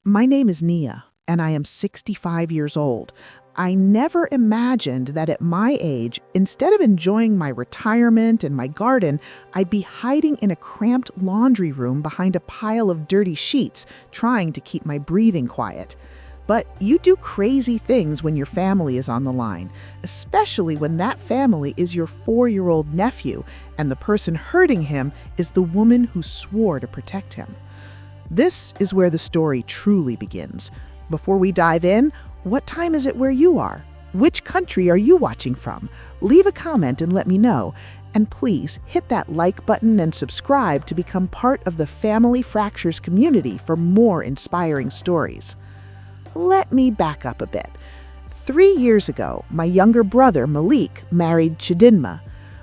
My name is Nia, and I am 65 years old. I never imagined that at my age, instead of enjoying my retirement and my garden, I'd be hiding in a cramped laundry room behind a pile of dirty sheets, trying to keep my breathing quiet. But you do crazy things when your family is on the line, especially when that family is your 4-year-old nephew, and the person hurting him is the woman who swore to protect him. This is where the story truly begins. Before we dive in, what time is it where you are? Which country are you watching from? Leave a comment and let me know. And please hit that like button and subscribe to become part of the Family Fractures community for more inspiring stories. Let me back up a bit. 3 years ago, my younger brother Malik married Chidinma.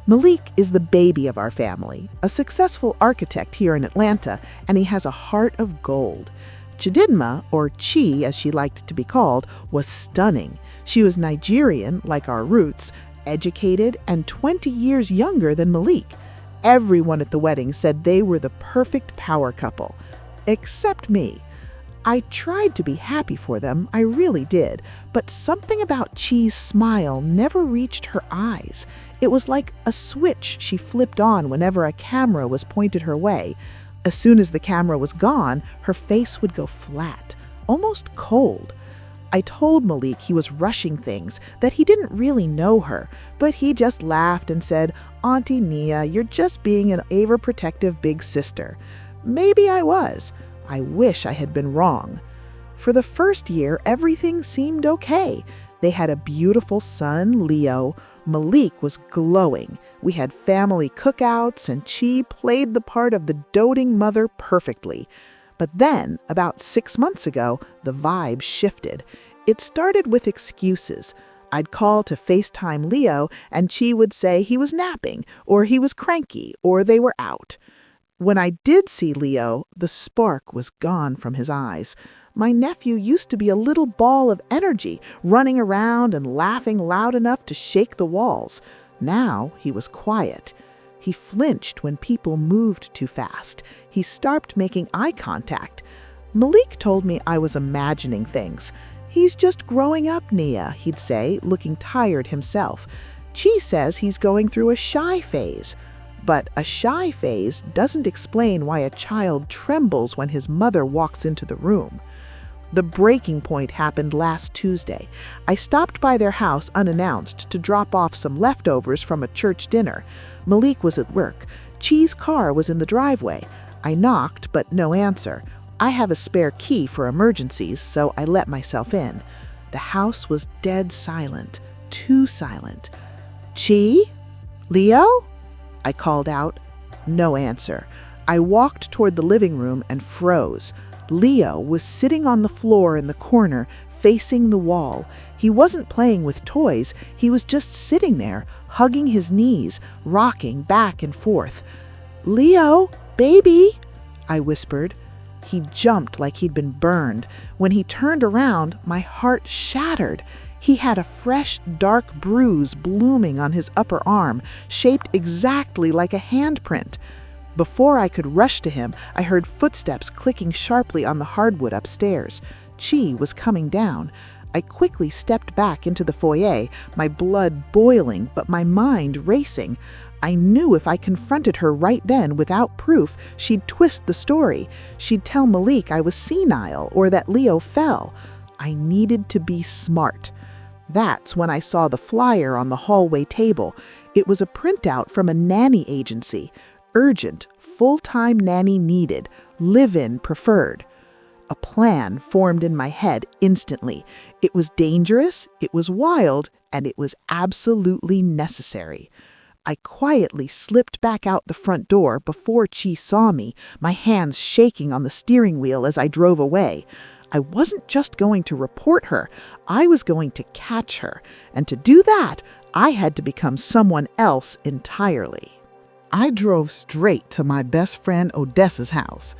Malik is the baby of our family, a successful architect here in Atlanta, and he has a heart of gold. Chidinma, or Chi as she liked to be called, was stunning. She was Nigerian, like our roots, educated, and 20 years younger than Malik. Everyone at the wedding said they were the perfect power couple, except me. I tried to be happy for them, I really did, but something about Chi's smile never reached her eyes. It was like a switch she flipped on whenever a camera was pointed her way. As soon as the camera was gone, her face would go flat, almost cold. I told Malik he was rushing things, that he didn't really know her, but he just laughed and said, "Auntie Nia, you're just being an overprotective big sister." Maybe I was. I wish I had been wrong. For the first year, everything seemed okay. They had a beautiful son, Leo. Malik was glowing. We had family cookouts, and Chi played the part of the doting mother perfectly. But then, about 6 months ago, the vibe shifted. It started with excuses. I'd call to FaceTime Leo, and Chi would say he was napping, or he was cranky, or they were out. When I did see Leo, the spark was gone from his eyes. My nephew used to be a little ball of energy, running around and laughing loud enough to shake the walls. Now he was quiet. He flinched when people moved too fast. He stopped making eye contact. Malik told me I was imagining things. "He's just growing up, Nia," he'd say, looking tired himself. Chi says he's going through a shy phase. But a shy phase doesn't explain why a child trembles when his mother walks into the room. The breaking point happened last Tuesday. I stopped by their house unannounced to drop off some leftovers from a church dinner. Malik was at work. Chi's car was in the driveway. I knocked, but no answer. I have a spare key for emergencies, so I let myself in. The house was dead silent, too silent. "Chi? Leo?" I called out. No answer. I walked toward the living room and froze. Leo was sitting on the floor in the corner, facing the wall. He wasn't playing with toys. He was just sitting there, hugging his knees, rocking back and forth. "Leo, baby," I whispered. He jumped like he'd been burned. When he turned around, my heart shattered. He had a fresh, dark bruise blooming on his upper arm, shaped exactly like a handprint. Before I could rush to him, I heard footsteps clicking sharply on the hardwood upstairs. Chi was coming down. I quickly stepped back into the foyer, my blood boiling, but my mind racing. I knew if I confronted her right then without proof, she'd twist the story. She'd tell Malik I was senile or that Leo fell. I needed to be smart. That's when I saw the flyer on the hallway table. It was a printout from a nanny agency. Urgent, full-time nanny needed, live-in preferred. A plan formed in my head instantly. It was dangerous, it was wild, and it was absolutely necessary. I quietly slipped back out the front door before Chi saw me, my hands shaking on the steering wheel as I drove away. I wasn't just going to report her, I was going to catch her. And to do that, I had to become someone else entirely. I drove straight to my best friend Odessa's house.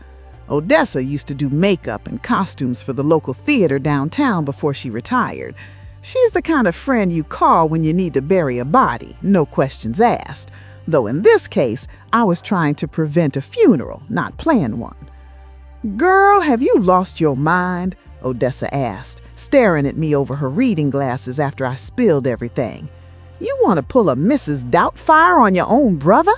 Odessa used to do makeup and costumes for the local theater downtown before she retired. She's the kind of friend you call when you need to bury a body, no questions asked. Though in this case, I was trying to prevent a funeral, not plan one. "Girl, have you lost your mind?" Odessa asked, staring at me over her reading glasses after I spilled everything. "You want to pull a Mrs. Doubtfire on your own brother?"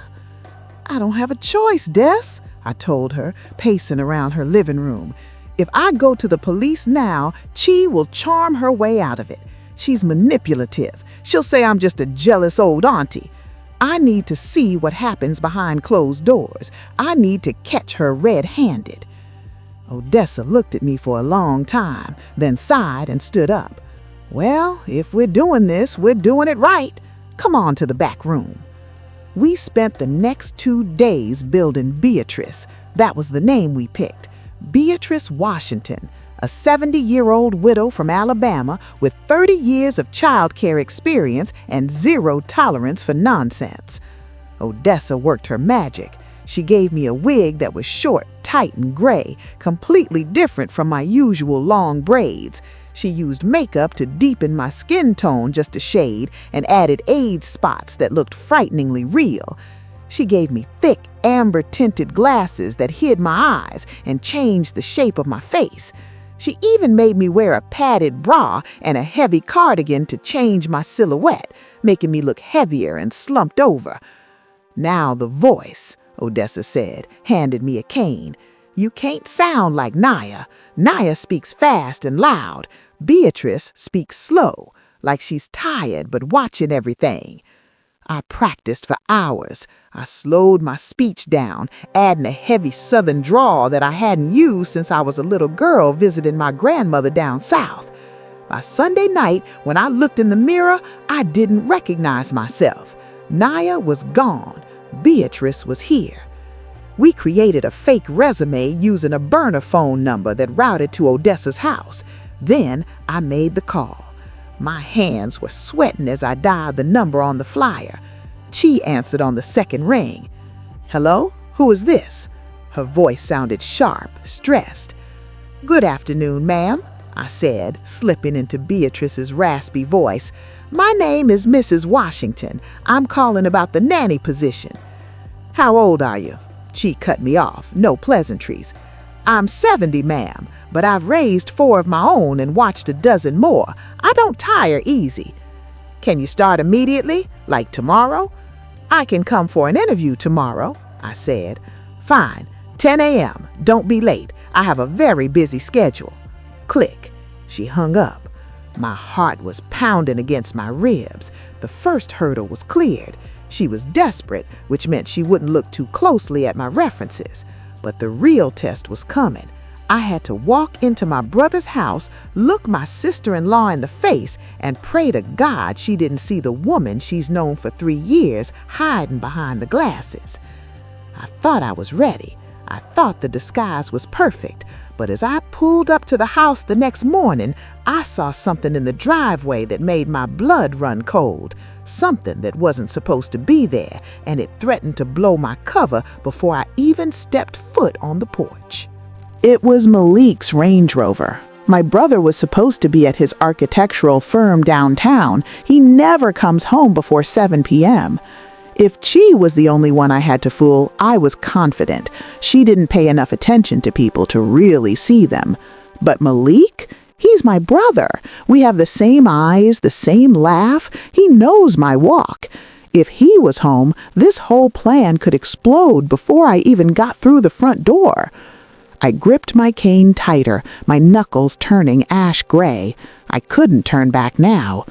"I don't have a choice, Des," I told her, pacing around her living room. "If I go to the police now, Chi will charm her way out of it. She's manipulative. She'll say I'm just a jealous old auntie. I need to see what happens behind closed doors. I need to catch her red-handed." Odessa looked at me for a long time, then sighed and stood up. "Well, if we're doing this, we're doing it right. Come on to the back room." We spent the next 2 days building Beatrice. That was the name we picked. Beatrice Washington, a 70-year-old widow from Alabama with 30 years of childcare experience and zero tolerance for nonsense. Odessa worked her magic. She gave me a wig that was short, tight, and gray, completely different from my usual long braids. She used makeup to deepen my skin tone just a shade and added age spots that looked frighteningly real. She gave me thick, amber-tinted glasses that hid my eyes and changed the shape of my face. She even made me wear a padded bra and a heavy cardigan to change my silhouette, making me look heavier and slumped over. "Now the voice," Odessa said, handed me a cane. "You can't sound like Naya. Naya speaks fast and loud. Beatrice speaks slow, like she's tired but watching everything." I practiced for hours. I slowed my speech down, adding a heavy southern drawl that I hadn't used since I was a little girl visiting my grandmother down south. By Sunday night, when I looked in the mirror, I didn't recognize myself. Naya was gone. Beatrice was here. We created a fake resume using a burner phone number that routed to Odessa's house. Then I made the call. My hands were sweating as I dialed the number on the flyer. Chi answered on the second ring. "Hello? Who is this?" Her voice sounded sharp, stressed. "Good afternoon, ma'am," I said, slipping into Beatrice's raspy voice. "My name is Mrs. Washington. I'm calling about the nanny position." "How old are you?" Chi cut me off. No pleasantries. "I'm 70, ma'am, but I've raised 4 of my own and watched a dozen more. I don't tire easy." "Can you start immediately, like tomorrow?" "I can come for an interview tomorrow," I said. "Fine, 10 a.m. Don't be late. I have a very busy schedule." Click. She hung up. My heart was pounding against my ribs. The first hurdle was cleared. She was desperate, which meant she wouldn't look too closely at my references. But the real test was coming. I had to walk into my brother's house, look my sister-in-law in the face, and pray to God she didn't see the woman she's known for 3 years hiding behind the glasses. I thought I was ready. I thought the disguise was perfect. But as I pulled up to the house the next morning, I saw something in the driveway that made my blood run cold. Something that wasn't supposed to be there, and it threatened to blow my cover before I even stepped foot on the porch. It was Malik's Range Rover. My brother was supposed to be at his architectural firm downtown. He never comes home before 7 p.m. If Chi was the only one I had to fool, I was confident. She didn't pay enough attention to people to really see them. But Malik? He's my brother. We have the same eyes, the same laugh. He knows my walk. If he was home, this whole plan could explode before I even got through the front door. I gripped my cane tighter, my knuckles turning ash gray. I couldn't turn back now.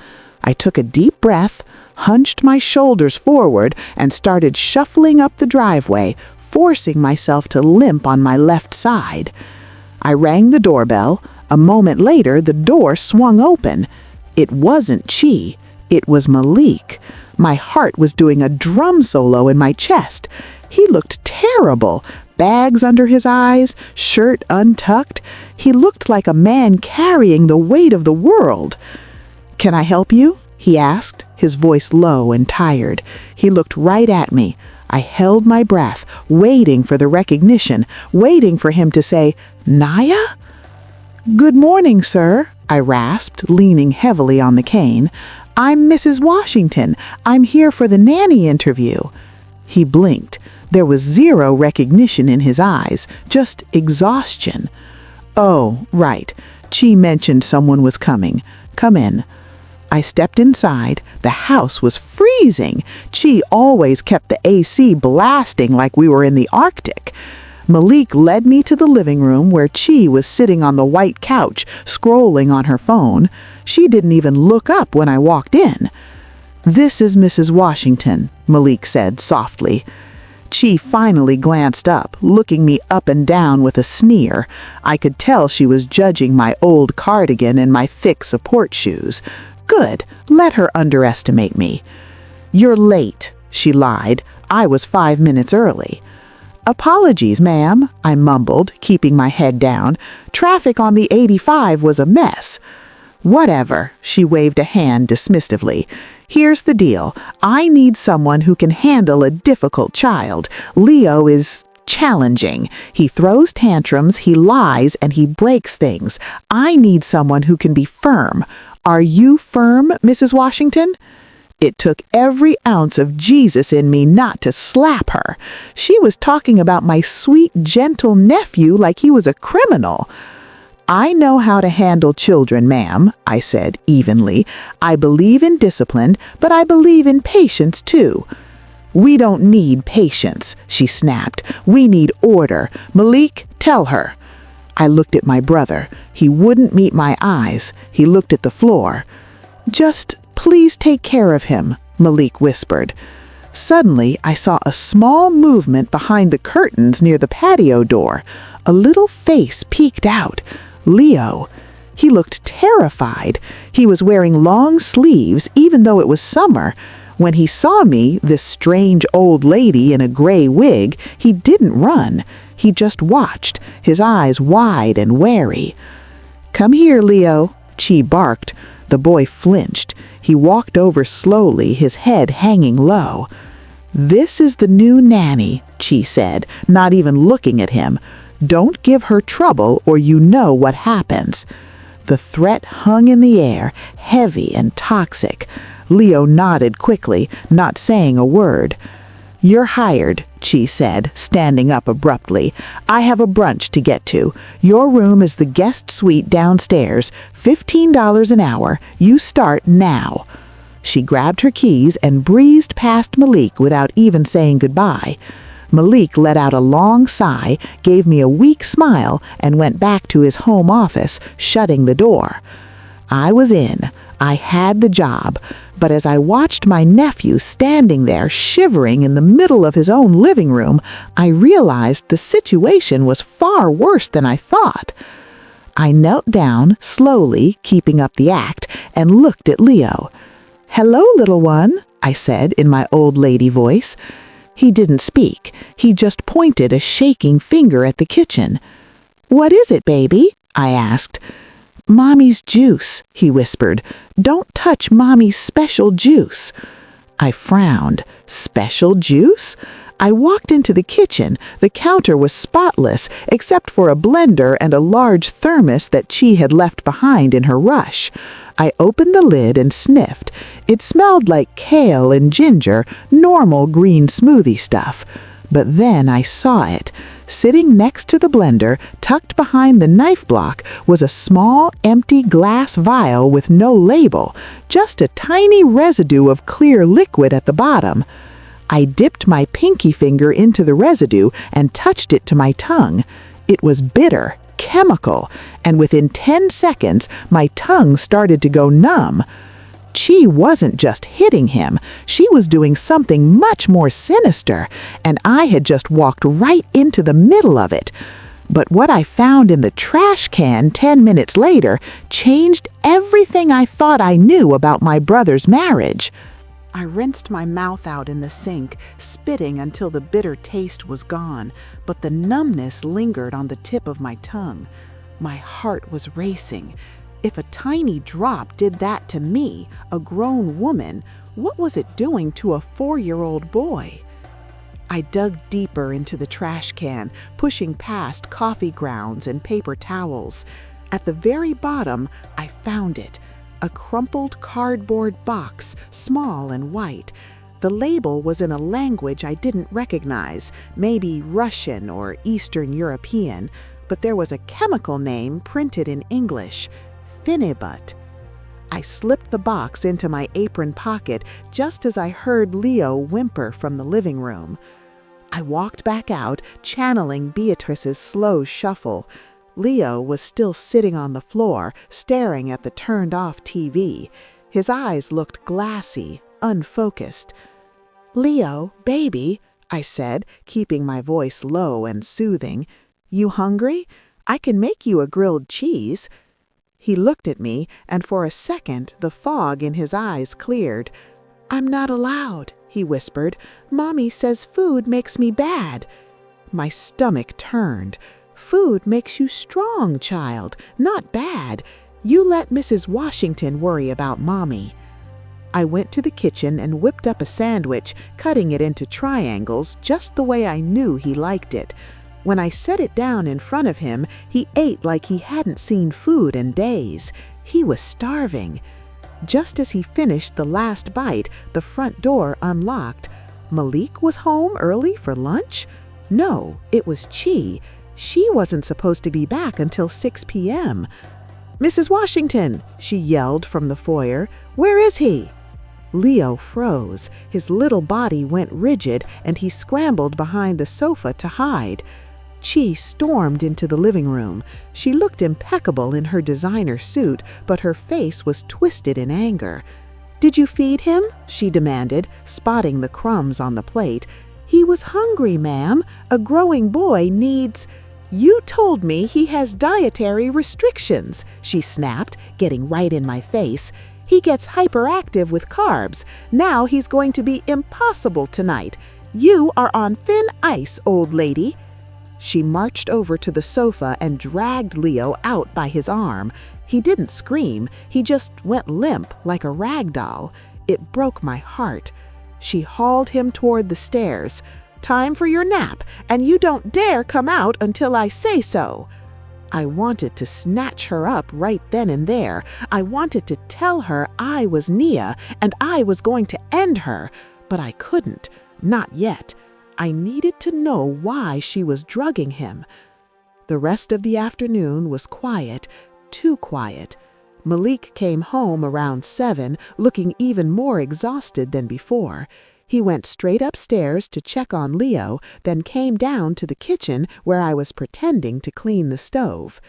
I took a deep breath, hunched my shoulders forward, and started shuffling up the driveway, forcing myself to limp on my left side. I rang the doorbell. A moment later, the door swung open. It wasn't Chi. It was Malik. My heart was doing a drum solo in my chest. He looked terrible. Bags under his eyes, shirt untucked. He looked like a man carrying the weight of the world. "Can I help you?" he asked, his voice low and tired. He looked right at me. I held my breath, waiting for the recognition, waiting for him to say, "Naya?" "Good morning, sir," I rasped, leaning heavily on the cane. "I'm Mrs. Washington. I'm here for the nanny interview." He blinked. There was zero recognition in his eyes, just exhaustion. "Oh, right. Chi mentioned someone was coming. Come in." I stepped inside. The house was freezing. Chi always kept the AC blasting like we were in the Arctic. Malik led me to the living room where Chi was sitting on the white couch, scrolling on her phone. She didn't even look up when I walked in. "This is Mrs. Washington," Malik said softly. Chi finally glanced up, looking me up and down with a sneer. I could tell she was judging my old cardigan and my thick support shoes. Good, let her underestimate me. "You're late," she lied. "I was 5 minutes early." "Apologies, ma'am," I mumbled, keeping my head down. "Traffic on the 85 was a mess." "Whatever," she waved a hand dismissively. "Here's the deal. I need someone who can handle a difficult child. Leo is challenging. He throws tantrums, he lies, and he breaks things. I need someone who can be firm. Are you firm, Mrs. Washington?" It took every ounce of Jesus in me not to slap her. She was talking about my sweet, gentle nephew like he was a criminal. "I know how to handle children, ma'am," I said evenly. "I believe in discipline, but I believe in patience too." "We don't need patience," she snapped. "We need order. Malik, tell her." I looked at my brother. He wouldn't meet my eyes. He looked at the floor. "Just please take care of him," Malik whispered. Suddenly, I saw a small movement behind the curtains near the patio door. A little face peeked out. Leo. He looked terrified. He was wearing long sleeves, even though it was summer. When he saw me, this strange old lady in a gray wig, he didn't run. He just watched, his eyes wide and wary. "Come here, Leo," Chi barked. The boy flinched. He walked over slowly, his head hanging low. "This is the new nanny," Chi said, not even looking at him. "Don't give her trouble or you know what happens." The threat hung in the air, heavy and toxic. Leo nodded quickly, not saying a word. "You're hired," Chi said, standing up abruptly. "I have a brunch to get to. Your room is the guest suite downstairs, $15 an hour. You start now." She grabbed her keys and breezed past Malik without even saying goodbye. Malik let out a long sigh, gave me a weak smile, and went back to his home office, shutting the door. I was in. I had the job. But as I watched my nephew standing there shivering in the middle of his own living room, I realized the situation was far worse than I thought. I knelt down, slowly, keeping up the act, and looked at Leo. "Hello, little one," I said in my old lady voice. He didn't speak. He just pointed a shaking finger at the kitchen. "What is it, baby?" I asked. "Mommy's juice," he whispered. "Don't touch Mommy's special juice." I frowned. Special juice? I walked into the kitchen. The counter was spotless, except for a blender and a large thermos that Chi had left behind in her rush. I opened the lid and sniffed. It smelled like kale and ginger, normal green smoothie stuff. But then I saw it. Sitting next to the blender, tucked behind the knife block, was a small, empty glass vial with no label, just a tiny residue of clear liquid at the bottom. I dipped my pinky finger into the residue and touched it to my tongue. It was bitter, chemical, and within 10 seconds, my tongue started to go numb. Chi wasn't just hitting him, she was doing something much more sinister, and I had just walked right into the middle of it. But what I found in the trash can 10 minutes later changed everything I thought I knew about my brother's marriage. I rinsed my mouth out in the sink, spitting until the bitter taste was gone, but the numbness lingered on the tip of my tongue. My heart was racing. If a tiny drop did that to me, a grown woman, what was it doing to a 4-year-old boy? I dug deeper into the trash can, pushing past coffee grounds and paper towels. At the very bottom, I found it. A crumpled cardboard box, small and white. The label was in a language I didn't recognize, maybe Russian or Eastern European, but there was a chemical name printed in English, Finibut. I slipped the box into my apron pocket just as I heard Leo whimper from the living room. I walked back out, channeling Beatrice's slow shuffle. Leo was still sitting on the floor, staring at the turned-off TV. His eyes looked glassy, unfocused. "Leo, baby," I said, keeping my voice low and soothing. "You hungry? I can make you a grilled cheese." He looked at me, and for a second the fog in his eyes cleared. "I'm not allowed," he whispered. "Mommy says food makes me bad." My stomach turned. "Food makes you strong, child, not bad. You let Mrs. Washington worry about Mommy." I went to the kitchen and whipped up a sandwich, cutting it into triangles just the way I knew he liked it. When I set it down in front of him, he ate like he hadn't seen food in days. He was starving. Just as he finished the last bite, the front door unlocked. Malik was home early for lunch? No, it was Chi. She wasn't supposed to be back until 6 p.m. "Mrs. Washington," she yelled from the foyer. "Where is he?" Leo froze. His little body went rigid, and he scrambled behind the sofa to hide. Chi stormed into the living room. She looked impeccable in her designer suit, but her face was twisted in anger. "Did you feed him?" she demanded, spotting the crumbs on the plate. "He was hungry, ma'am. A growing boy needs—" "You told me he has dietary restrictions," she snapped, getting right in my face. "He gets hyperactive with carbs. Now he's going to be impossible tonight. You are on thin ice, old lady." She marched over to the sofa and dragged Leo out by his arm. He didn't scream, he just went limp like a rag doll. It broke my heart. She hauled him toward the stairs. "Time for your nap, and you don't dare come out until I say so." I wanted to snatch her up right then and there. I wanted to tell her I was Nia and I was going to end her, but I couldn't, not yet. I needed to know why she was drugging him. The rest of the afternoon was quiet, too quiet. Malik came home around 7, looking even more exhausted than before. He went straight upstairs to check on Leo, then came down to the kitchen where I was pretending to clean the stove.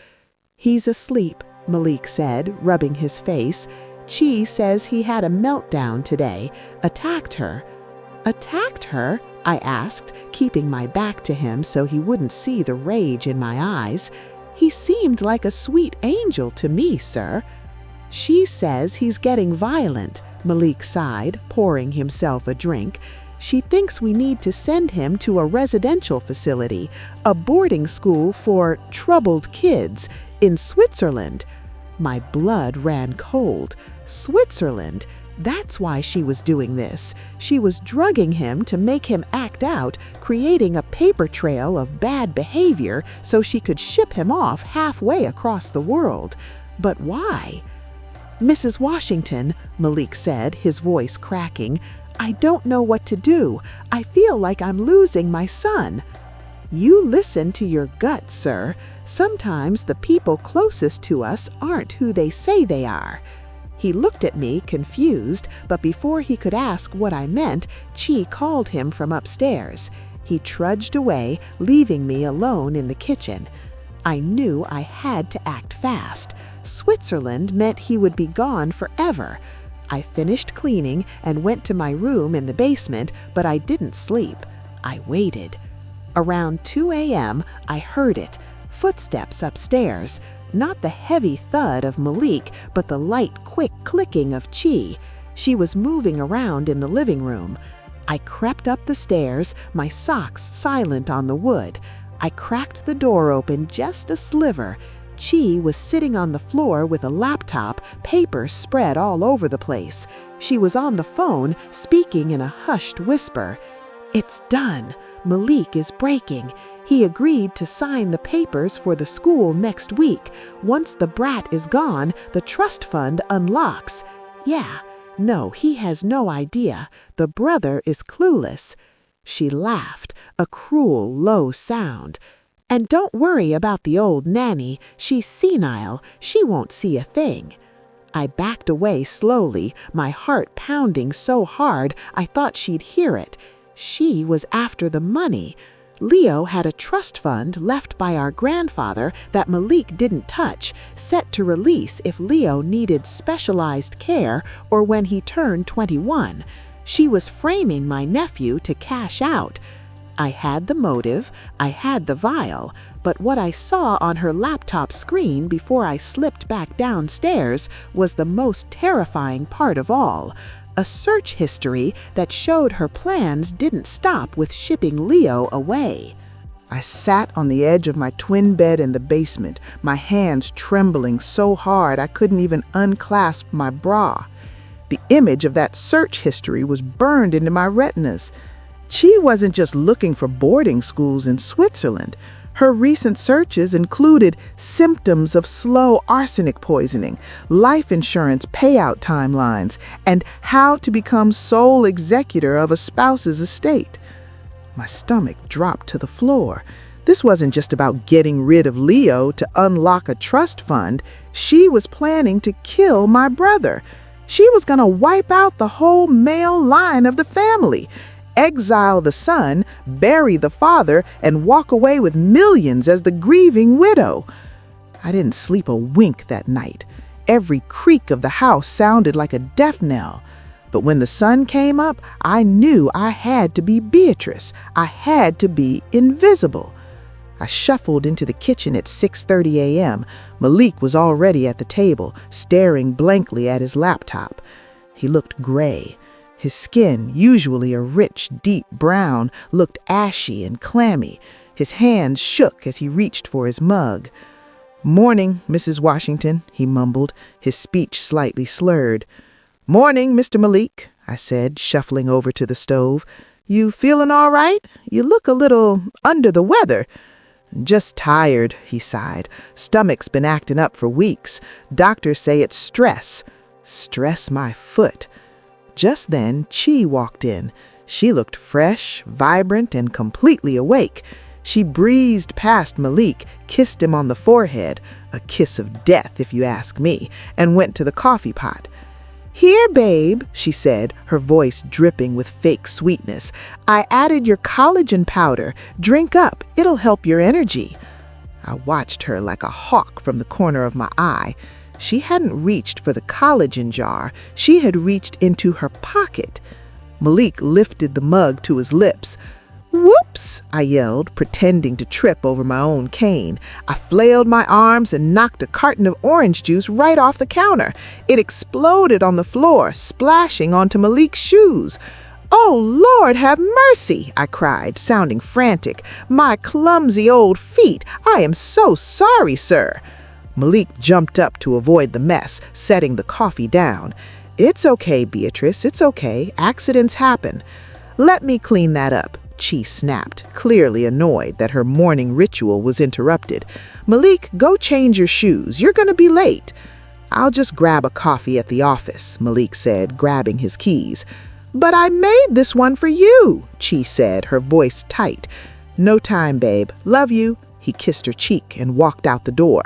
"He's asleep," Malik said, rubbing his face. "Chi says he had a meltdown today, attacked her." "Attacked her?" I asked, keeping my back to him so he wouldn't see the rage in my eyes. "He seemed like a sweet angel to me, sir." "She says he's getting violent," Malik sighed, pouring himself a drink. "She thinks we need to send him to a residential facility, a boarding school for troubled kids in Switzerland." My blood ran cold. Switzerland! That's why she was doing this. She was drugging him to make him act out, creating a paper trail of bad behavior so she could ship him off halfway across the world. But why? "Mrs. Washington," Malik said, his voice cracking, "I don't know what to do. I feel like I'm losing my son." "You listen to your gut, sir. Sometimes the people closest to us aren't who they say they are." He looked at me, confused, but before he could ask what I meant, Chi called him from upstairs. He trudged away, leaving me alone in the kitchen. I knew I had to act fast. Switzerland meant he would be gone forever. I finished cleaning and went to my room in the basement, but I didn't sleep. I waited. Around 2 a.m., I heard it. Footsteps upstairs. Not the heavy thud of Malik, but the light, quick clicking of Chi. She was moving around in the living room. I crept up the stairs, my socks silent on the wood. I cracked the door open just a sliver. Chi was sitting on the floor with a laptop, papers spread all over the place. She was on the phone, speaking in a hushed whisper. "It's done. Malik is breaking. He agreed to sign the papers for the school next week. Once the brat is gone, the trust fund unlocks. Yeah, No, he has no idea. The brother is clueless." She laughed, a cruel, low sound. "And don't worry about the old nanny. She's senile. She won't see a thing." I backed away slowly, my heart pounding so hard I thought she'd hear it. She was after the money. Leo had a trust fund left by our grandfather that Malik didn't touch, set to release if Leo needed specialized care or when he turned 21. She was framing my nephew to cash out. I had the motive, I had the vial, but what I saw on her laptop screen before I slipped back downstairs was the most terrifying part of all. A search history that showed her plans didn't stop with shipping Leo away. I sat on the edge of my twin bed in the basement, my hands trembling so hard I couldn't even unclasp my bra. The image of that search history was burned into my retinas. She wasn't just looking for boarding schools in Switzerland. Her recent searches included symptoms of slow arsenic poisoning, life insurance payout timelines, and how to become sole executor of a spouse's estate. My stomach dropped to the floor. This wasn't just about getting rid of Leo to unlock a trust fund. She was planning to kill my brother. She was going to wipe out the whole male line of the family, exile the son, bury the father, and walk away with millions as the grieving widow. I didn't sleep a wink that night. Every creak of the house sounded like a death knell. But when the sun came up, I knew I had to be Beatrice. I had to be invisible. I shuffled into the kitchen at 6:30 a.m. Malik was already at the table, staring blankly at his laptop. He looked gray. His skin, usually a rich, deep brown, looked ashy and clammy. His hands shook as he reached for his mug. "Morning, Mrs. Washington," he mumbled, his speech slightly slurred. "Morning, Mr. Malik," I said, shuffling over to the stove. "You feeling all right? You look a little under the weather." "Just tired," he sighed. "Stomach's been acting up for weeks. Doctors say it's stress." Stress my foot. Just then, Chi walked in. She looked fresh, vibrant, and completely awake. She breezed past Malik, kissed him on the forehead, a kiss of death if you ask me, and went to the coffee pot. "Here, babe," she said, her voice dripping with fake sweetness. "I added your collagen powder. Drink up. It'll help your energy." I watched her like a hawk from the corner of my eye. She hadn't reached for the collagen jar. She had reached into her pocket. Malik lifted the mug to his lips. "Whoops!" I yelled, pretending to trip over my own cane. I flailed my arms and knocked a carton of orange juice right off the counter. It exploded on the floor, splashing onto Malik's shoes. "Oh, Lord, have mercy!" I cried, sounding frantic. "My clumsy old feet! I am so sorry, sir." Malik jumped up to avoid the mess, setting the coffee down. "It's okay, Beatrice, it's okay. Accidents happen." "Let me clean that up," Chi snapped, clearly annoyed that her morning ritual was interrupted. "Malik, go change your shoes. You're going to be late." "I'll just grab a coffee at the office," Malik said, grabbing his keys. "But I made this one for you," Chi said, her voice tight. "No time, babe. Love you." He kissed her cheek and walked out the door.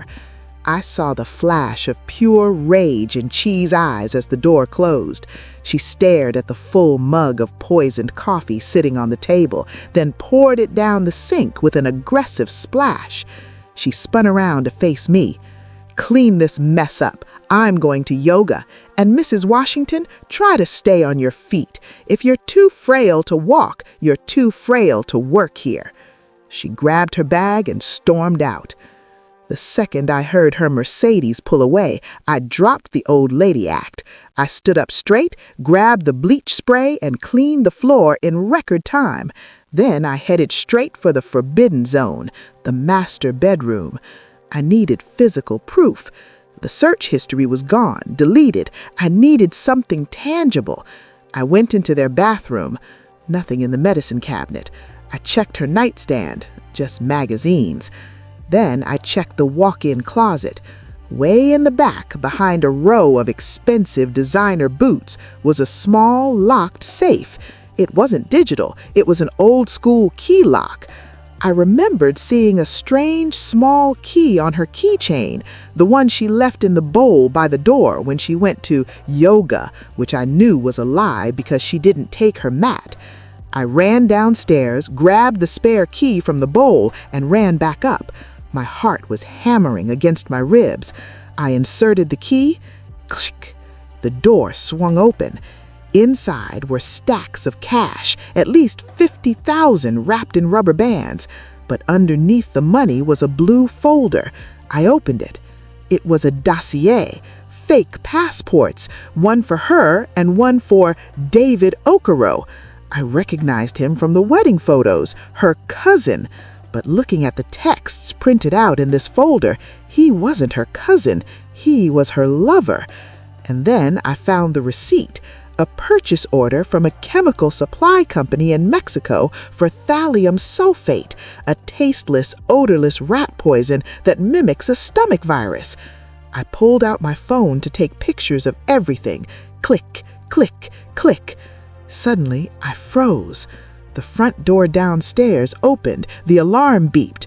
I saw the flash of pure rage in Chi's eyes as the door closed. She stared at the full mug of poisoned coffee sitting on the table, then poured it down the sink with an aggressive splash. She spun around to face me. "Clean this mess up. I'm going to yoga. And Mrs. Washington, try to stay on your feet. If you're too frail to walk, you're too frail to work here." She grabbed her bag and stormed out. The second I heard her Mercedes pull away, I dropped the old lady act. I stood up straight, grabbed the bleach spray, and cleaned the floor in record time. Then I headed straight for the forbidden zone, the master bedroom. I needed physical proof. The search history was gone, deleted. I needed something tangible. I went into their bathroom. Nothing in the medicine cabinet. I checked her nightstand, just magazines. Then I checked the walk-in closet. Way in the back, behind a row of expensive designer boots, was a small, locked safe. It wasn't digital, it was an old-school key lock. I remembered seeing a strange, small key on her keychain, the one she left in the bowl by the door when she went to yoga, which I knew was a lie because she didn't take her mat. I ran downstairs, grabbed the spare key from the bowl, and ran back up. My heart was hammering against my ribs. I inserted the key. Click. The door swung open. Inside were stacks of cash, at least 50,000 wrapped in rubber bands. But underneath the money was a blue folder. I opened it. It was a dossier, fake passports, one for her and one for David Okoro. I recognized him from the wedding photos, her cousin. But looking at the texts printed out in this folder, he wasn't her cousin, he was her lover. And then I found the receipt, a purchase order from a chemical supply company in Mexico for thallium sulfate, a tasteless, odorless rat poison that mimics a stomach virus. I pulled out my phone to take pictures of everything. Click, click, click. Suddenly, I froze. The front door downstairs opened. The alarm beeped.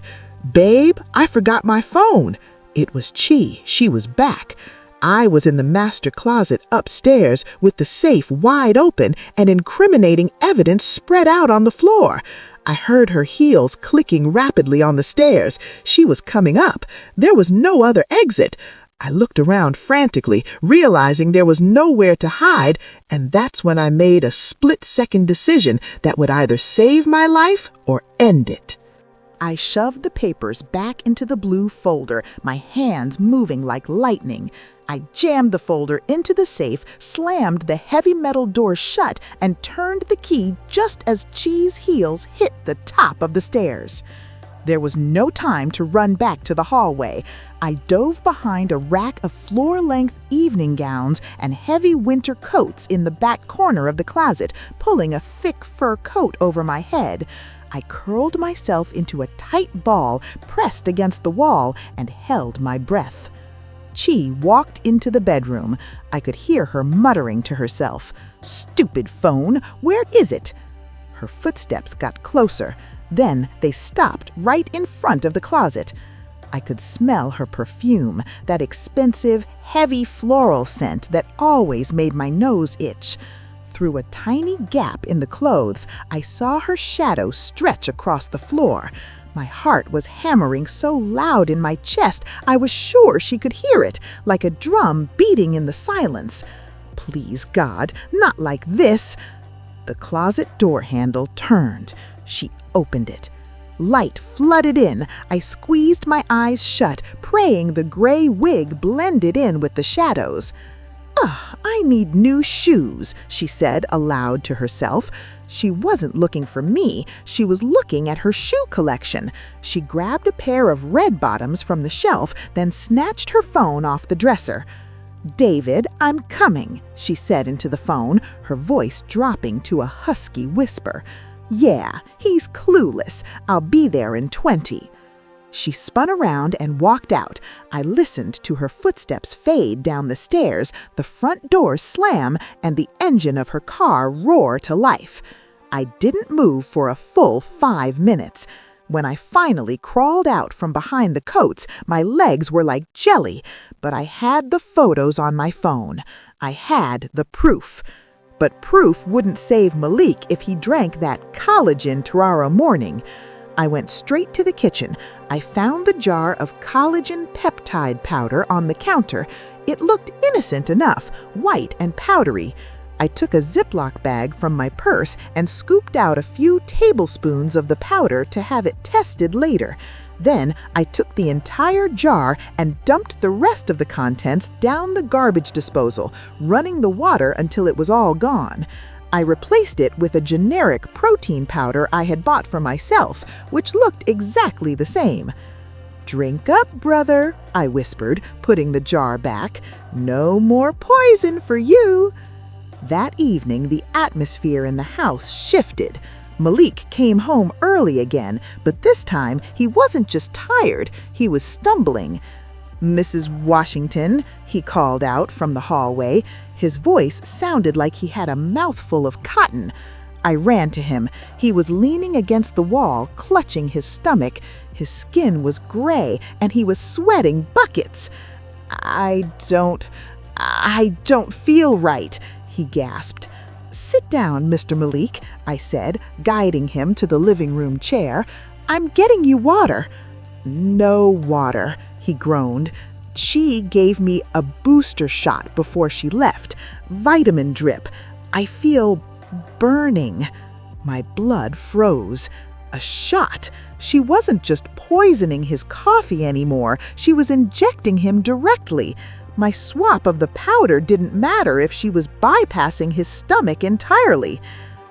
"Babe, I forgot my phone." It was Chi. She was back. I was in the master closet upstairs with the safe wide open and incriminating evidence spread out on the floor. I heard her heels clicking rapidly on the stairs. She was coming up. There was no other exit. I looked around frantically, realizing there was nowhere to hide, and that's when I made a split-second decision that would either save my life or end it. I shoved the papers back into the blue folder, my hands moving like lightning. I jammed the folder into the safe, slammed the heavy metal door shut, and turned the key just as Chi's heels hit the top of the stairs. There was no time to run back to the hallway. I dove behind a rack of floor-length evening gowns and heavy winter coats in the back corner of the closet, pulling a thick fur coat over my head. I curled myself into a tight ball, pressed against the wall, and held my breath. Chi walked into the bedroom. I could hear her muttering to herself, "Stupid phone, where is it?" Her footsteps got closer. Then they stopped right in front of the closet. I could smell her perfume, that expensive, heavy floral scent that always made my nose itch. Through a tiny gap in the clothes, I saw her shadow stretch across the floor. My heart was hammering so loud in my chest, I was sure she could hear it, like a drum beating in the silence. Please, God, not like this. The closet door handle turned. She opened it. Light flooded in. I squeezed my eyes shut, praying the gray wig blended in with the shadows. "Ugh, I need new shoes," she said aloud to herself. She wasn't looking for me. She was looking at her shoe collection. She grabbed a pair of red bottoms from the shelf, then snatched her phone off the dresser. "David, I'm coming," she said into the phone, her voice dropping to a husky whisper. "Yeah, he's clueless. I'll be there in 20. She spun around and walked out. I listened to her footsteps fade down the stairs, the front door slam, and the engine of her car roar to life. I didn't move for a full 5 minutes. When I finally crawled out from behind the coats, my legs were like jelly, but I had the photos on my phone. I had the proof. But proof wouldn't save Malik if he drank that collagen tomorrow morning. I went straight to the kitchen. I found the jar of collagen peptide powder on the counter. It looked innocent enough, white and powdery. I took a Ziploc bag from my purse and scooped out a few tablespoons of the powder to have it tested later. Then I took the entire jar and dumped the rest of the contents down the garbage disposal, running the water until it was all gone. I replaced it with a generic protein powder I had bought for myself, which looked exactly the same. "Drink up, brother," I whispered, putting the jar back. "No more poison for you." That evening, the atmosphere in the house shifted. Malik came home early again, but this time he wasn't just tired, he was stumbling. "Mrs. Washington," he called out from the hallway. His voice sounded like he had a mouthful of cotton. I ran to him. He was leaning against the wall, clutching his stomach. His skin was gray, and he was sweating buckets. I don't feel right," he gasped. "Sit down, Mr. Malik," I said, guiding him to the living room chair. "I'm getting you water." "No water," he groaned. "She gave me a booster shot before she left. Vitamin drip. I feel burning." My blood froze. A shot. She wasn't just poisoning his coffee anymore. She was injecting him directly. My swap of the powder didn't matter if she was bypassing his stomach entirely.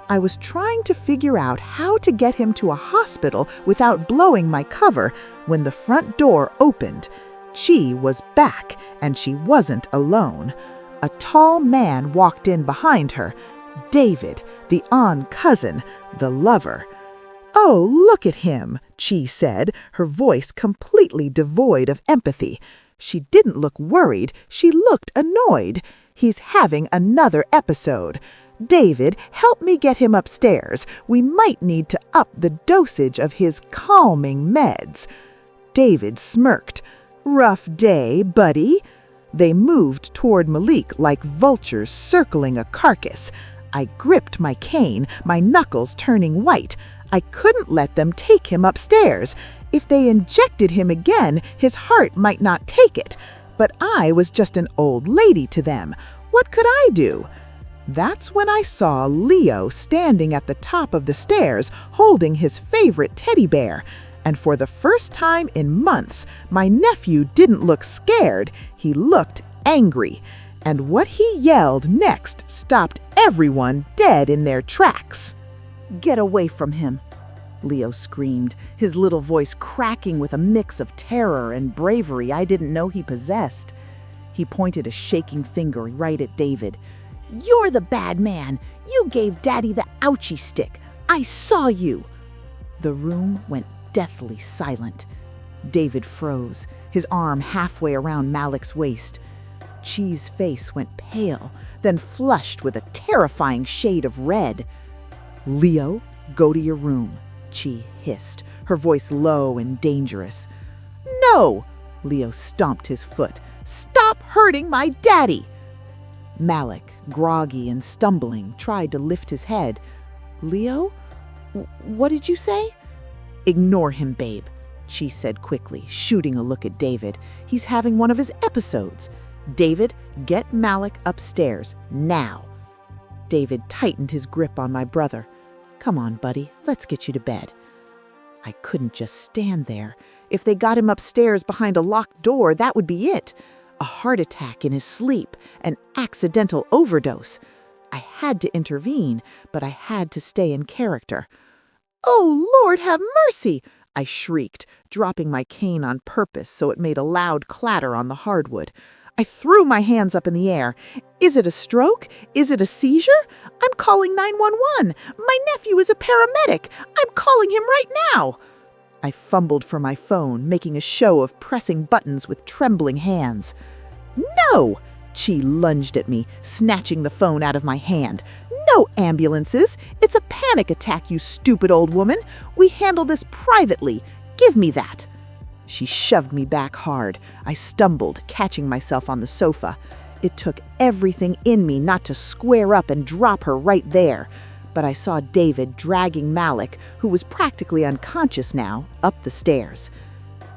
I was trying to figure out how to get him to a hospital without blowing my cover when the front door opened. She was back, and she wasn't alone. A tall man walked in behind her. David, the aunt cousin, the lover. "Oh, look at him," Chi said, her voice completely devoid of empathy. She didn't look worried, she looked annoyed. "He's having another episode. David, help me get him upstairs. We might need to up the dosage of his calming meds." David smirked. "Rough day, buddy." They moved toward Malik like vultures circling a carcass. I gripped my cane, my knuckles turning white. I couldn't let them take him upstairs. If they injected him again, his heart might not take it. But I was just an old lady to them. What could I do? That's when I saw Leo standing at the top of the stairs, holding his favorite teddy bear. And for the first time in months, my nephew didn't look scared. He looked angry. And what he yelled next stopped everyone dead in their tracks. "Get away from him," Leo screamed, his little voice cracking with a mix of terror and bravery I didn't know he possessed. He pointed a shaking finger right at David. "You're the bad man. You gave Daddy the ouchie stick. I saw you." The room went deathly silent. David froze, his arm halfway around Malik's waist. Chi's face went pale, then flushed with a terrifying shade of red. "Leo, go to your room," Chi hissed, her voice low and dangerous. "No!" Leo stomped his foot. "Stop hurting my daddy!" Malik, groggy and stumbling, tried to lift his head. "Leo? What did you say?" "Ignore him, babe," Chi said quickly, shooting a look at David. "He's having one of his episodes. David, get Malik upstairs, now." David tightened his grip on my brother. "Come on, buddy, let's get you to bed." I couldn't just stand there. If they got him upstairs behind a locked door, that would be it. A heart attack in his sleep, an accidental overdose. I had to intervene, but I had to stay in character. "Oh, Lord, have mercy!" I shrieked, dropping my cane on purpose so it made a loud clatter on the hardwood. I threw my hands up in the air. "Is it a stroke? Is it a seizure? I'm calling 911. My nephew is a paramedic. I'm calling him right now." I fumbled for my phone, making a show of pressing buttons with trembling hands. "No!" Chi lunged at me, snatching the phone out of my hand. "No ambulances! It's a panic attack, you stupid old woman! We handle this privately. Give me that!" She shoved me back hard. I stumbled, catching myself on the sofa. It took everything in me not to square up and drop her right there. But I saw David dragging Malik, who was practically unconscious now, up the stairs.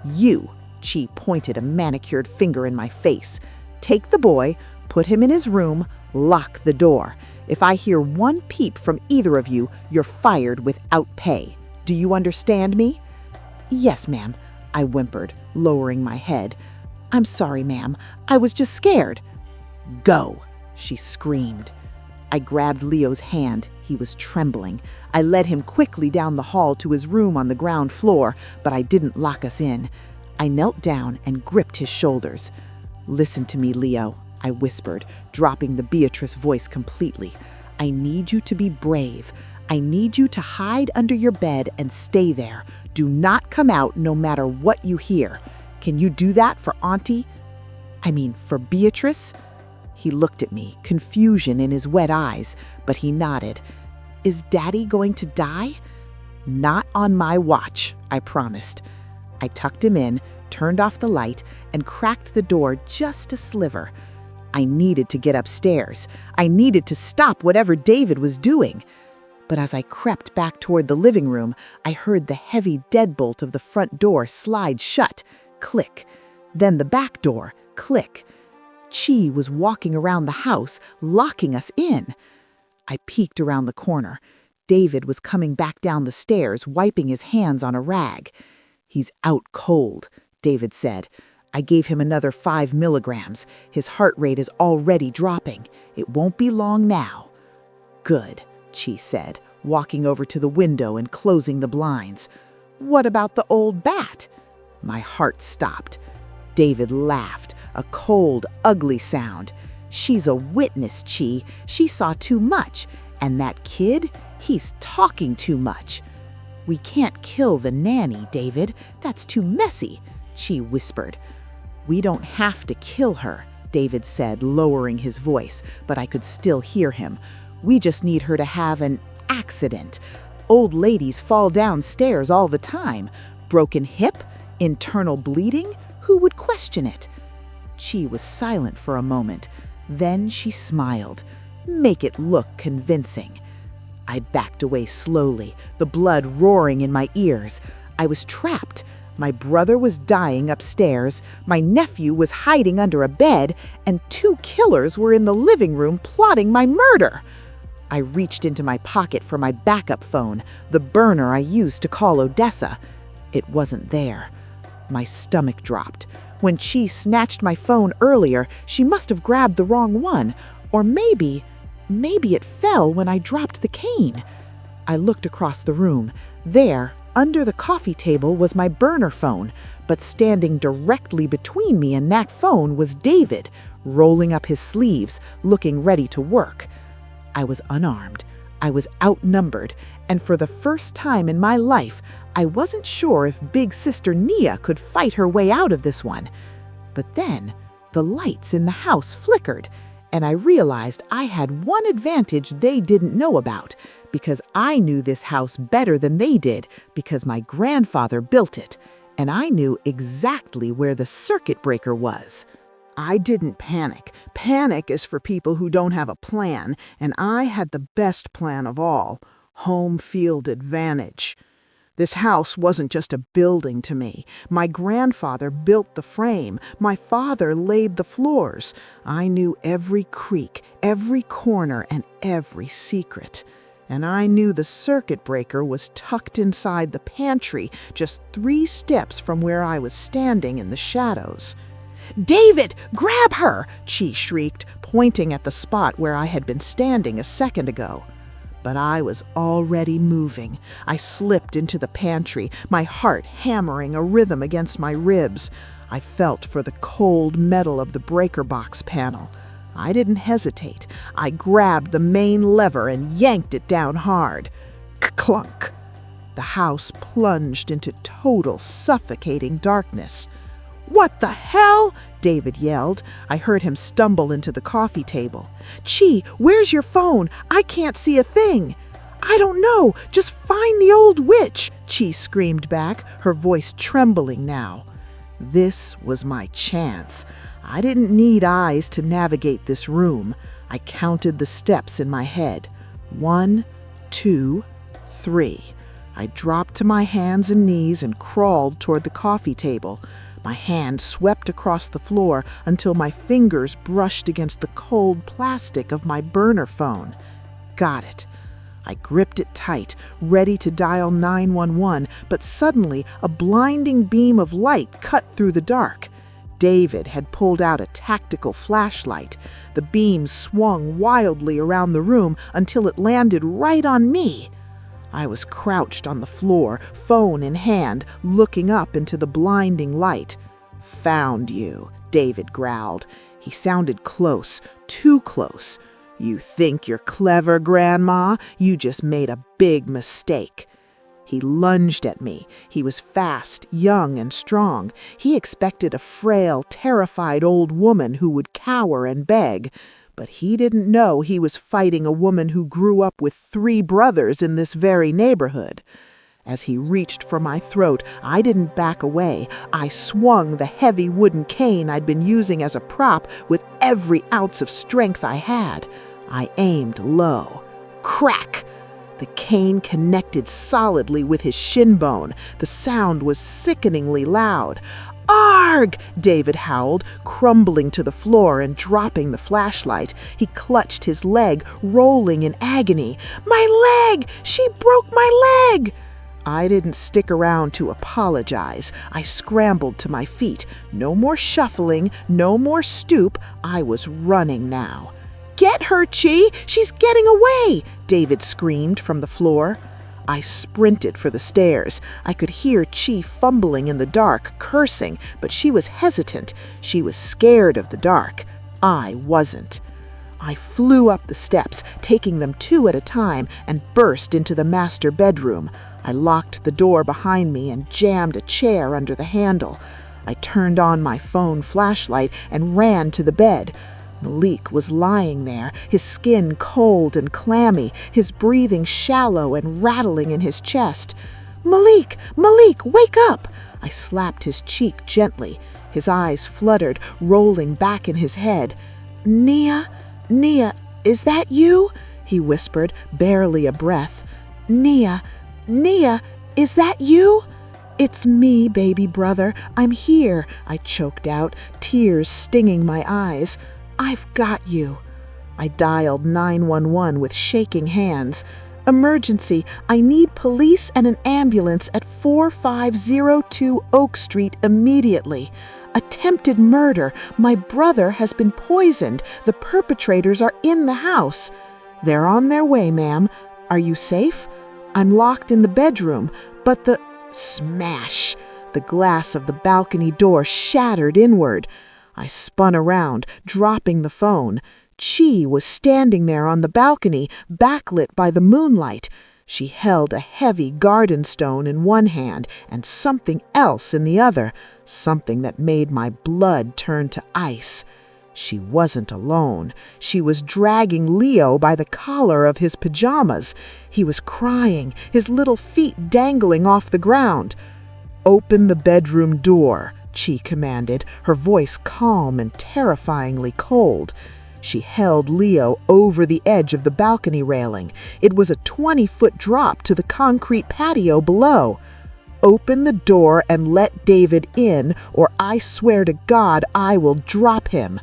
"You," Chi pointed a manicured finger in my face. "Take the boy, put him in his room, lock the door. If I hear one peep from either of you, you're fired without pay. Do you understand me?" "Yes, ma'am," I whimpered, lowering my head. "I'm sorry, ma'am. I was just scared." "Go," she screamed. I grabbed Leo's hand. He was trembling. I led him quickly down the hall to his room on the ground floor, but I didn't lock us in. I knelt down and gripped his shoulders. "Listen to me, Leo," I whispered, dropping the Beatrice voice completely. "I need you to be brave. I need you to hide under your bed and stay there. Do not come out no matter what you hear. Can you do that for Auntie? For Beatrice? He looked at me, confusion in his wet eyes, but he nodded. Is Daddy going to die? Not on my watch, I promised. I tucked him in, turned off the light, and cracked the door just a sliver. I needed to get upstairs. I needed to stop whatever David was doing. But as I crept back toward the living room, I heard the heavy deadbolt of the front door slide shut, click. Then the back door, click. Chi was walking around the house, locking us in. I peeked around the corner. David was coming back down the stairs, wiping his hands on a rag. He's out cold, David said. I gave him another 5 milligrams. His heart rate is already dropping. It won't be long now. Good, Chi said, walking over to the window and closing the blinds. What about the old bat? My heart stopped. David laughed, a cold, ugly sound. She's a witness, Chi. She saw too much. And that kid, he's talking too much. We can't kill the nanny, David. That's too messy, Chi whispered. We don't have to kill her, David said, lowering his voice, but I could still hear him. We just need her to have an accident. Old ladies fall downstairs all the time. Broken hip? Internal bleeding? Who would question it? Chi was silent for a moment. Then she smiled. Make it look convincing. I backed away slowly, the blood roaring in my ears. I was trapped. My brother was dying upstairs, my nephew was hiding under a bed, and 2 killers were in the living room plotting my murder. I reached into my pocket for my backup phone, the burner I used to call Odessa. It wasn't there. My stomach dropped. When Chi snatched my phone earlier, she must have grabbed the wrong one, or maybe it fell when I dropped the cane. I looked across the room. There, under the coffee table, was my burner phone, but standing directly between me and that phone was David, rolling up his sleeves, looking ready to work. I was unarmed. I was outnumbered, and for the first time in my life, I wasn't sure if Big Sister Nia could fight her way out of this one. But then, the lights in the house flickered, and I realized I had one advantage they didn't know about, because I knew this house better than they did, because my grandfather built it, and I knew exactly where the circuit breaker was. I didn't panic. Panic is for people who don't have a plan, and I had the best plan of all: home field advantage. This house wasn't just a building to me. My grandfather built the frame. My father laid the floors. I knew every creak, every corner, and every secret. And I knew the circuit breaker was tucked inside the pantry, just 3 steps from where I was standing in the shadows. "David, grab her!" Chi shrieked, pointing at the spot where I had been standing a second ago. But I was already moving. I slipped into the pantry, my heart hammering a rhythm against my ribs. I felt for the cold metal of the breaker box panel. I didn't hesitate. I grabbed the main lever and yanked it down hard. Clunk! The house plunged into total, suffocating darkness. "What the hell?" David yelled. I heard him stumble into the coffee table. "Chi, where's your phone? I can't see a thing." "I don't know. Just find the old witch," Chi screamed back, her voice trembling now. This was my chance. I didn't need eyes to navigate this room. I counted the steps in my head. 1, 2, 3. I dropped to my hands and knees and crawled toward the coffee table. My hand swept across the floor until my fingers brushed against the cold plastic of my burner phone. Got it. I gripped it tight, ready to dial 911, but suddenly a blinding beam of light cut through the dark. David had pulled out a tactical flashlight. The beam swung wildly around the room until it landed right on me. I was crouched on the floor, phone in hand, looking up into the blinding light. "Found you," David growled. He sounded close, too close. "You think you're clever, Grandma? You just made a big mistake." He lunged at me. He was fast, young, and strong. He expected a frail, terrified old woman who would cower and beg. But he didn't know he was fighting a woman who grew up with 3 brothers in this very neighborhood. As he reached for my throat, I didn't back away. I swung the heavy wooden cane I'd been using as a prop with every ounce of strength I had. I aimed low. Crack! The cane connected solidly with his shin bone. The sound was sickeningly loud. "Arg!" David howled, crumbling to the floor and dropping the flashlight. He clutched his leg, rolling in agony. "My leg! She broke my leg!" I didn't stick around to apologize. I scrambled to my feet. No more shuffling, no more stoop. I was running now. "Get her, Chi! She's getting away!" David screamed from the floor. I sprinted for the stairs. I could hear Chi fumbling in the dark, cursing, but she was hesitant. She was scared of the dark. I wasn't. I flew up the steps, taking them 2 at a time, and burst into the master bedroom. I locked the door behind me and jammed a chair under the handle. I turned on my phone flashlight and ran to the bed. Malik was lying there, his skin cold and clammy, his breathing shallow and rattling in his chest. "Malik! Malik, wake up!" I slapped his cheek gently. His eyes fluttered, rolling back in his head. "Nia, is that you?" he whispered, barely a breath. Nia, is that you?" "It's me, baby brother. I'm here," I choked out, tears stinging my eyes. "I've got you." I dialed 911 with shaking hands. "Emergency. I need police and an ambulance at 4502 Oak Street immediately. Attempted murder. My brother has been poisoned. The perpetrators are in the house." "They're on their way, ma'am. Are you safe?" "I'm locked in the bedroom, but the—" Smash! The glass of the balcony door shattered inward. I spun around, dropping the phone. Chi was standing there on the balcony, backlit by the moonlight. She held a heavy garden stone in one hand and something else in the other, something that made my blood turn to ice. She wasn't alone. She was dragging Leo by the collar of his pajamas. He was crying, his little feet dangling off the ground. "Open the bedroom door," Chi commanded, her voice calm and terrifyingly cold. She held Leo over the edge of the balcony railing. It was a 20-foot drop to the concrete patio below. "Open the door and let David in, or I swear to God I will drop him."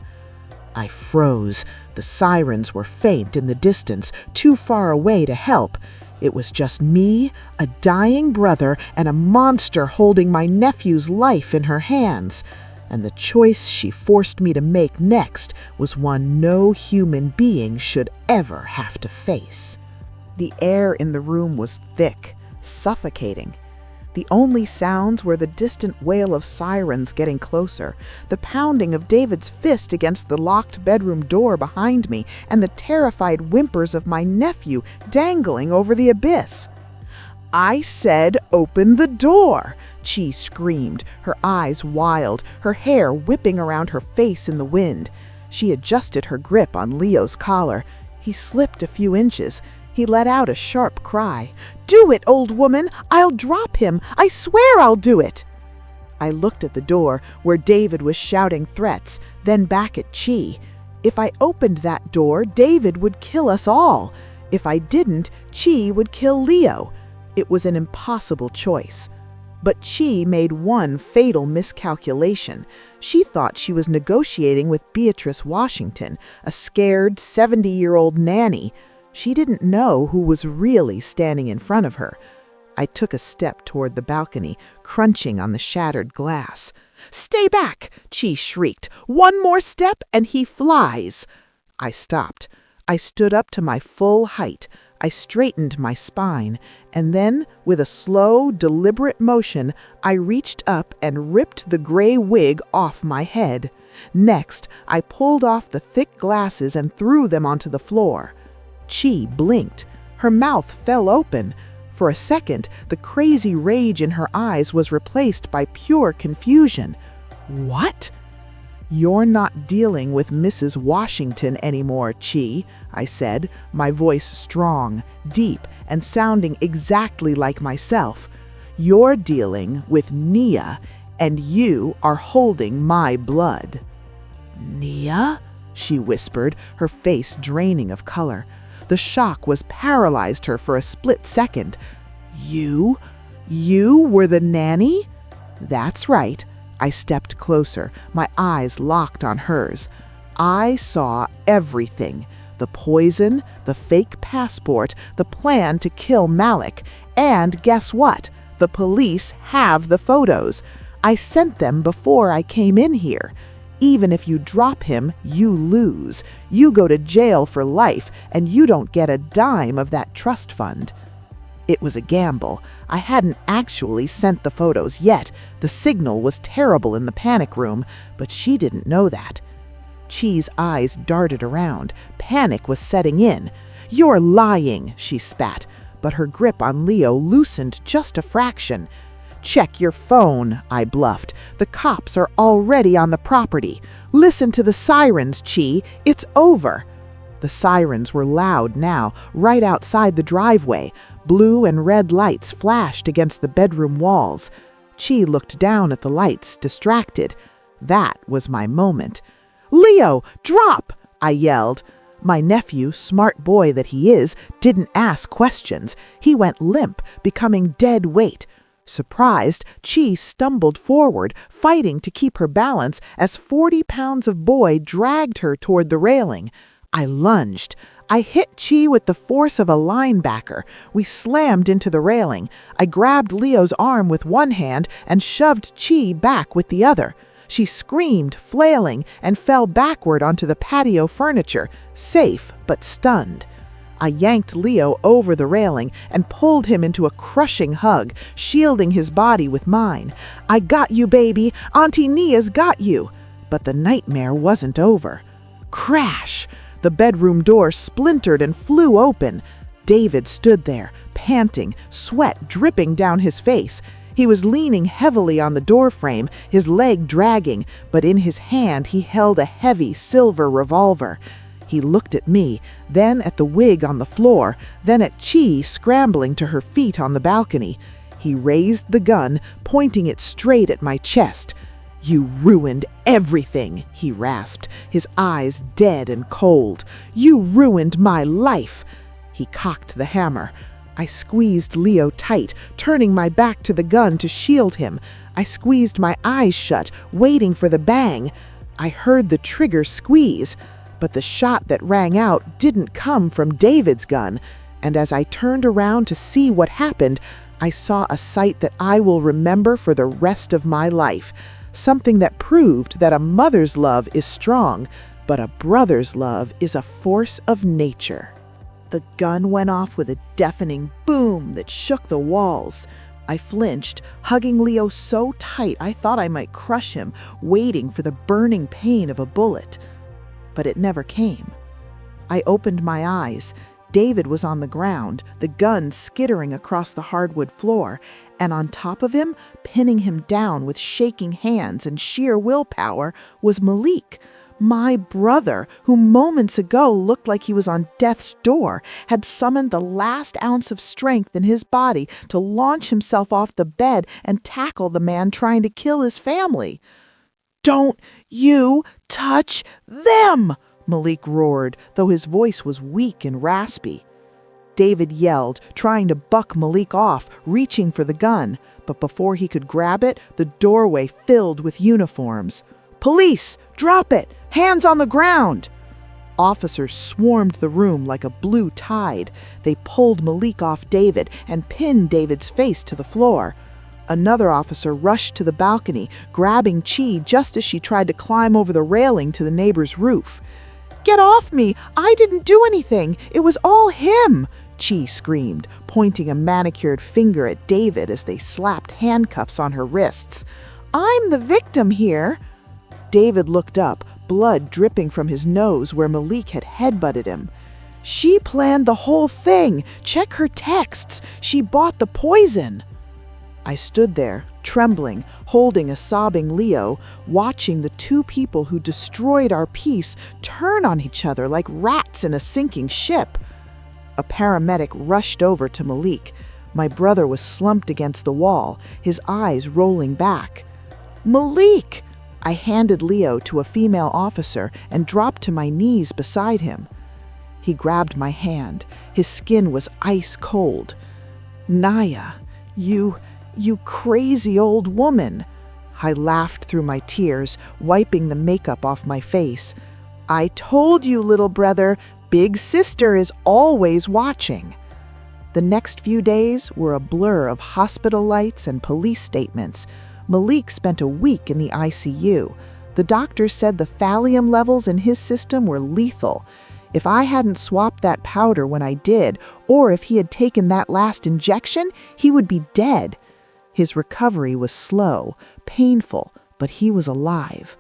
I froze. The sirens were faint in the distance, too far away to help. It was just me, a dying brother, and a monster holding my nephew's life in her hands. And the choice she forced me to make next was one no human being should ever have to face. The air in the room was thick, suffocating. The only sounds were the distant wail of sirens getting closer, the pounding of David's fist against the locked bedroom door behind me, and the terrified whimpers of my nephew dangling over the abyss. "I said open the door!" Chi screamed, her eyes wild, her hair whipping around her face in the wind. She adjusted her grip on Leo's collar. He slipped a few inches. He let out a sharp cry. "Do it, old woman! I'll drop him! I swear I'll do it!" I looked at the door, where David was shouting threats, then back at Chi. If I opened that door, David would kill us all. If I didn't, Chi would kill Leo. It was an impossible choice. But Chi made one fatal miscalculation. She thought she was negotiating with Beatrice Washington, a scared 70-year-old nanny. She didn't know who was really standing in front of her. I took a step toward the balcony, crunching on the shattered glass. "Stay back!" Chi shrieked. "One more step and he flies!" I stopped. I stood up to my full height. I straightened my spine, and then, with a slow, deliberate motion, I reached up and ripped the gray wig off my head. Next, I pulled off the thick glasses and threw them onto the floor. Chi blinked. Her mouth fell open. For a second, the crazy rage in her eyes was replaced by pure confusion. What? "You're not dealing with Mrs. Washington anymore, Chi," I said, my voice strong, deep, and sounding exactly like myself. "You're dealing with Nia, and you are holding my blood." "Nia?" she whispered, her face draining of color. The shock was paralyzed her for a split second. You were the nanny?" "That's right." I stepped closer, my eyes locked on hers. "I saw everything. The poison, the fake passport, the plan to kill Malik. And guess what? The police have the photos. I sent them before I came in here. Even if you drop him, you lose. You go to jail for life, and you don't get a dime of that trust fund." It was a gamble. I hadn't actually sent the photos yet. The signal was terrible in the panic room, but she didn't know that. Chi's eyes darted around. Panic was setting in. "You're lying," she spat, but her grip on Leo loosened just a fraction. "Check your phone," I bluffed. "The cops are already on the property. Listen to the sirens, Chi. It's over." The sirens were loud now, right outside the driveway. Blue and red lights flashed against the bedroom walls. Chi looked down at the lights, distracted. That was my moment. "Leo, drop!" I yelled. My nephew, smart boy that he is, didn't ask questions. He went limp, becoming dead weight. Surprised, Chi stumbled forward, fighting to keep her balance as 40 pounds of boy dragged her toward the railing. I lunged. I hit Chi with the force of a linebacker. We slammed into the railing. I grabbed Leo's arm with one hand and shoved Chi back with the other. She screamed, flailing, and fell backward onto the patio furniture, safe but stunned. I yanked Leo over the railing and pulled him into a crushing hug, shielding his body with mine. "I got you, baby. Auntie Nia's got you." But the nightmare wasn't over. Crash! The bedroom door splintered and flew open. David stood there, panting, sweat dripping down his face. He was leaning heavily on the doorframe, his leg dragging, but in his hand he held a heavy silver revolver. He looked at me, then at the wig on the floor, then at Chi scrambling to her feet on the balcony. He raised the gun, pointing it straight at my chest. "You ruined everything," he rasped, his eyes dead and cold. "You ruined my life." He cocked the hammer. I squeezed Leo tight, turning my back to the gun to shield him. I squeezed my eyes shut, waiting for the bang. I heard the trigger squeeze, but the shot that rang out didn't come from David's gun. And as I turned around to see what happened, I saw a sight that I will remember for the rest of my life. Something that proved that a mother's love is strong, but a brother's love is a force of nature. The gun went off with a deafening boom that shook the walls. I flinched, hugging Leo so tight I thought I might crush him, waiting for the burning pain of a bullet. But it never came. I opened my eyes. David was on the ground, the gun skittering across the hardwood floor, and on top of him, pinning him down with shaking hands and sheer willpower, was Malik, my brother, who moments ago looked like he was on death's door, had summoned the last ounce of strength in his body to launch himself off the bed and tackle the man trying to kill his family. "Don't you touch them!" Malik roared, though his voice was weak and raspy. David yelled, trying to buck Malik off, reaching for the gun. But before he could grab it, the doorway filled with uniforms. "Police! Drop it! Hands on the ground!" Officers swarmed the room like a blue tide. They pulled Malik off David and pinned David's face to the floor. Another officer rushed to the balcony, grabbing Chi just as she tried to climb over the railing to the neighbor's roof. "Get off me! I didn't do anything! It was all him!" Chi screamed, pointing a manicured finger at David as they slapped handcuffs on her wrists. "I'm the victim here." David looked up, blood dripping from his nose where Malik had headbutted him. She planned the whole thing. Check her texts. She bought the poison." I stood there, trembling, holding a sobbing Leo, watching the two people who destroyed our peace turn on each other like rats in a sinking ship. A paramedic rushed over to Malik. My brother was slumped against the wall, his eyes rolling back. "Malik!" I handed Leo to a female officer and dropped to my knees beside him. He grabbed my hand. His skin was ice cold. "Naya, you crazy old woman." I laughed through my tears, wiping the makeup off my face. "I told you, little brother, Big Sister is always watching." The next few days were a blur of hospital lights and police statements. Malik spent a week in the ICU. The doctor said the thallium levels in his system were lethal. If I hadn't swapped that powder when I did, or if he had taken that last injection, he would be dead. His recovery was slow, painful, but he was alive.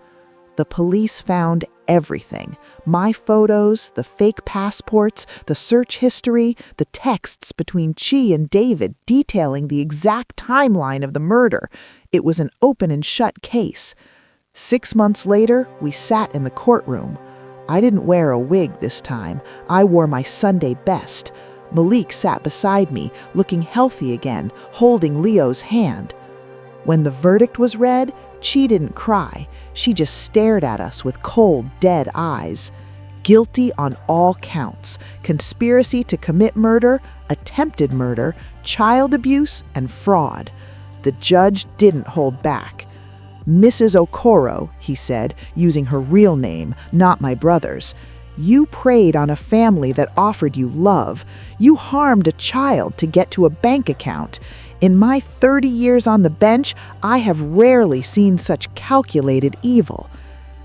The police found everything. My photos, the fake passports, the search history, the texts between Chi and David detailing the exact timeline of the murder. It was an open and shut case. 6 months later, we sat in the courtroom. I didn't wear a wig this time. I wore my Sunday best. Malik sat beside me, looking healthy again, holding Leo's hand. When the verdict was read, Chi didn't cry. She just stared at us with cold, dead eyes. Guilty on all counts: conspiracy to commit murder, attempted murder, child abuse, and fraud. The judge didn't hold back. "Mrs. Okoro," he said, using her real name, not my brother's, "you preyed on a family that offered you love. You harmed a child to get to a bank account. In my 30 years on the bench, I have rarely seen such calculated evil."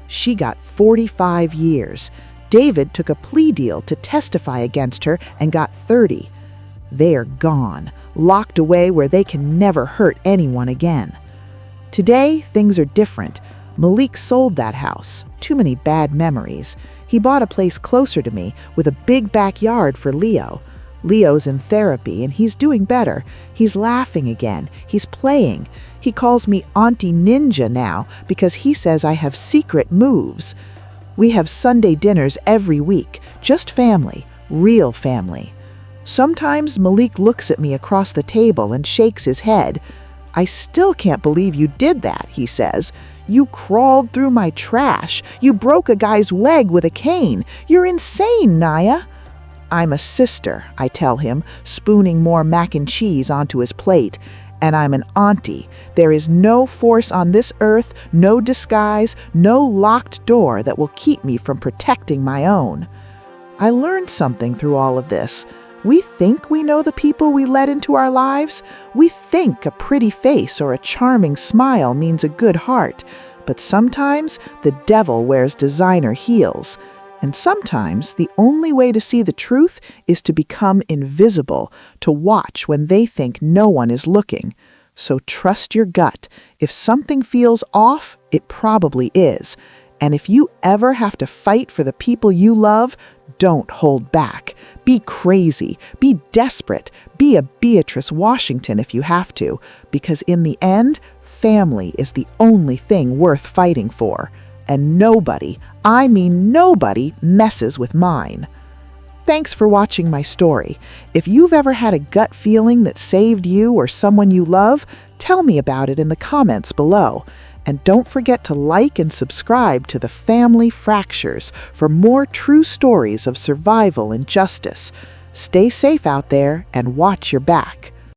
She got 45 years. David took a plea deal to testify against her and got 30. They are gone, locked away where they can never hurt anyone again. Today, things are different. Malik sold that house. Too many bad memories. He bought a place closer to me with a big backyard for Leo. Leo's in therapy and he's doing better. He's laughing again. He's playing. He calls me Auntie Ninja now because he says I have secret moves. We have Sunday dinners every week, just family, real family. Sometimes Malik looks at me across the table and shakes his head. "I still can't believe you did that," he says. "You crawled through my trash. You broke a guy's leg with a cane. You're insane, Naya." "I'm a sister," I tell him, spooning more mac and cheese onto his plate. "And I'm an auntie. There is no force on this earth, no disguise, no locked door that will keep me from protecting my own." I learned something through all of this. We think we know the people we let into our lives. We think a pretty face or a charming smile means a good heart. But sometimes the devil wears designer heels. And sometimes the only way to see the truth is to become invisible, to watch when they think no one is looking. So trust your gut. If something feels off, it probably is. And if you ever have to fight for the people you love, don't hold back. Be crazy. Be desperate. Be a Beatrice Washington if you have to. Because in the end, family is the only thing worth fighting for. And nobody, I mean nobody, messes with mine. Thanks for watching my story. If you've ever had a gut feeling that saved you or someone you love, tell me about it in the comments below. And don't forget to like and subscribe to The Family Fractures for more true stories of survival and justice. Stay safe out there and watch your back.